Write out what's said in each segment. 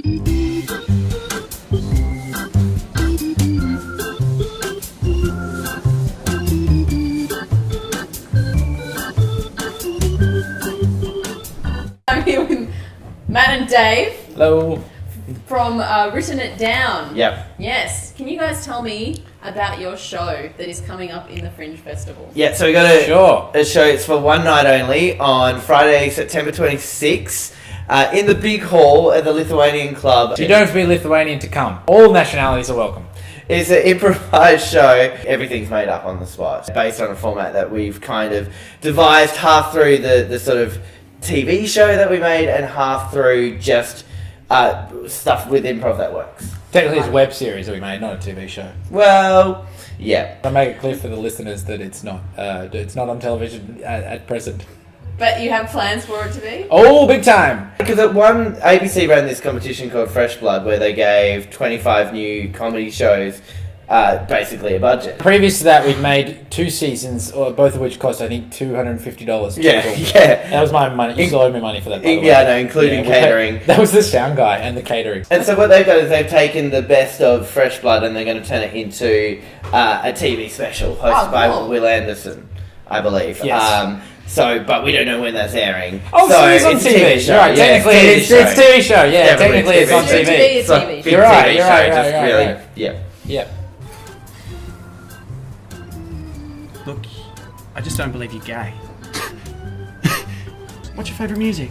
I'm here with Matt and Dave. Hello. From Written It Down. Yep. Yes. Can you guys tell me about your show that is coming up in the Fringe Festival? Yeah, so we got a show. It's for one night only on Friday, September 26th, in the big hall at the Lithuanian Club. You don't have to be Lithuanian to come. All nationalities are welcome. It's an improvised show. Everything's made up on the spot, based on a format that we've kind of devised half through the sort of TV show that we made and half through just stuff with improv that works. Technically, it's a web series that we made, not a TV show. Well, yeah. I make it clear for the listeners that it's not on television at present. But you have plans for it to be? Oh, big time! Because at one, ABC ran this competition called Fresh Blood where they gave 25 new comedy shows basically a budget. Previous to that, we'd made 2 seasons, or both of which cost, I think, $250. Yeah. That was my money. You still owe me money for that, by the way. Yeah, no, including catering. That was the sound guy and the catering. And so what they've done is they've taken the best of Fresh Blood and they're going to turn it into a TV special hosted by Will Anderson, I believe. Yes. But we don't know when that's airing. Oh, so it's on TV. Show. Right, Yeah, technically it's TV show. Yeah, technically it's on TV. TV. So TV. Big You're right, TV you're show, right, just right, really, right. yeah. Yeah. Look, I just don't believe you're gay. What's your favourite music?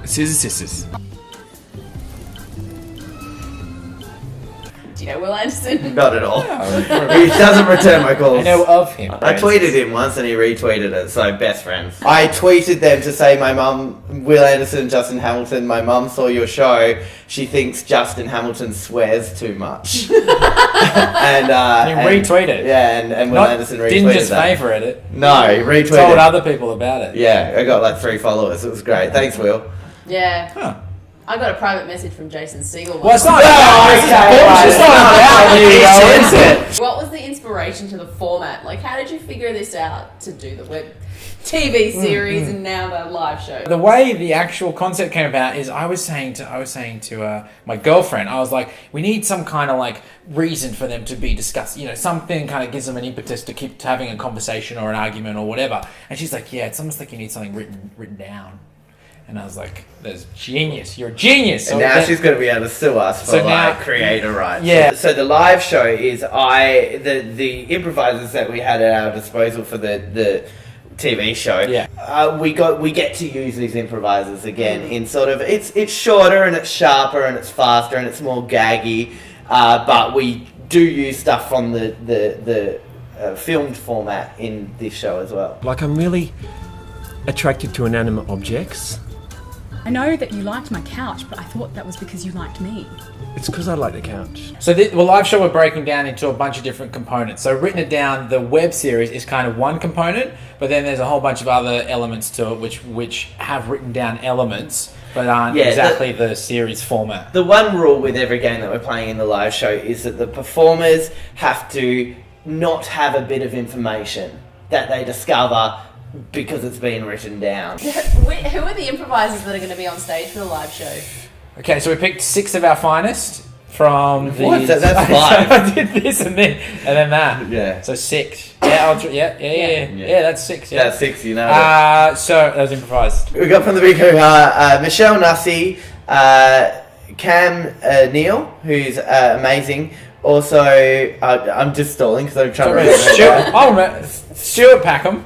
Scissor Sisters. Do you know Will Anderson? Not at all. He doesn't return my calls. I know of him. I tweeted him once and he retweeted it, so best friends. I tweeted them to say my mum, Will Anderson, Justin Hamilton, my mum saw your show. She thinks Justin Hamilton swears too much. and retweeted. Yeah, and Will Anderson retweeted Didn't just that. favourite it. No, he retweeted. Told other people about it. Yeah, I got like 3 followers. It was great. Thanks, Will. Yeah. Huh. I got a private message from Jason Segel. Well, it's not about is it? What was the inspiration to the format? Like, how did you figure this out to do the web TV series and now the live show? The way the actual concept came about is I was saying to my girlfriend, I was like, we need some kind of like reason for them to be discussed. You know, something kind of gives them an impetus to keep having a conversation or an argument or whatever. And she's like, yeah, it's almost like you need something written down. And I was like, "That's genius! You're a genius!" And now she's going to be able to sue us for creator rights. Yeah. So the live show is the improvisers that we had at our disposal for the TV show. Yeah. We get to use these improvisers again in sort of it's shorter and it's sharper and it's faster and it's more gaggy, but we do use stuff from the filmed format in this show as well. Like, I'm really attracted to inanimate objects. I know that you liked my couch, but I thought that was because you liked me. It's because I like the couch. So the live show we're breaking down into a bunch of different components. So Written It Down, the web series, is kind of one component, but then there's a whole bunch of other elements to it which have written down elements, but aren't exactly the series format. The one rule with every game that we're playing in the live show is that the performers have to not have a bit of information that they discover because it's been written down. Who are the improvisers that are going to be on stage for the live show? Okay, so we picked 6 of our finest from the... What? That's 5. I did this and then that. Yeah. So 6. Yeah, yeah, that's 6. Yeah. That's 6, you know. So that was improvised. We got from the big hoo-ha, Michelle Nussie, Cam Neal, who's amazing. Also, I'm just stalling because I'm trying to remember. Stuart Packham,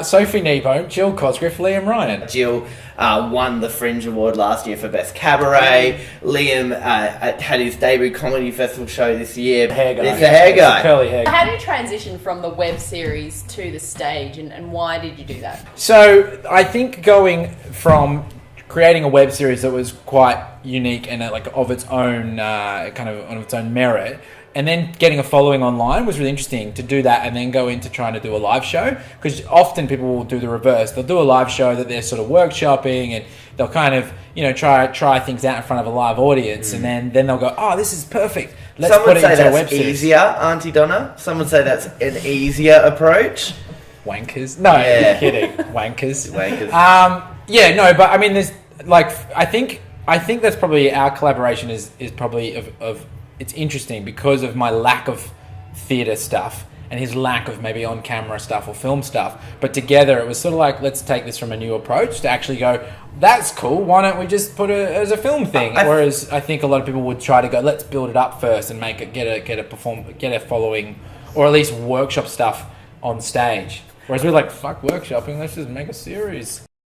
Sophie Nebo, Jill Cosgriff, Liam Ryan. Jill won the Fringe Award last year for Best Cabaret. Liam had his debut comedy festival show this year. The hair guy. It's the hair guy. Curly hair. How do you transition from the web series to the stage, and why did you do that? So I think going from creating a web series that was quite unique and like of its own kind of on its own merit, and then getting a following online was really interesting to do that, and then go into trying to do a live show, because often people will do the reverse. They'll do a live show that they're sort of workshopping, and they'll kind of try things out in front of a live audience, and then they'll go, oh, this is perfect. Let's put it into a web series. Easier, Auntie Donna. Some would say that's an easier approach. Wankers. No, Yeah. you're kidding. Wankers. Wankers. Yeah, no, but I mean, like I think that's probably our collaboration is probably of it's interesting because of my lack of theatre stuff and his lack of maybe on camera stuff or film stuff. But together it was sort of like, let's take this from a new approach to actually go, that's cool, why don't we just put it as a film thing? Whereas I think a lot of people would try to go, let's build it up first and make it get a following, or at least workshop stuff on stage. Whereas we're like, fuck workshopping, let's just make a series.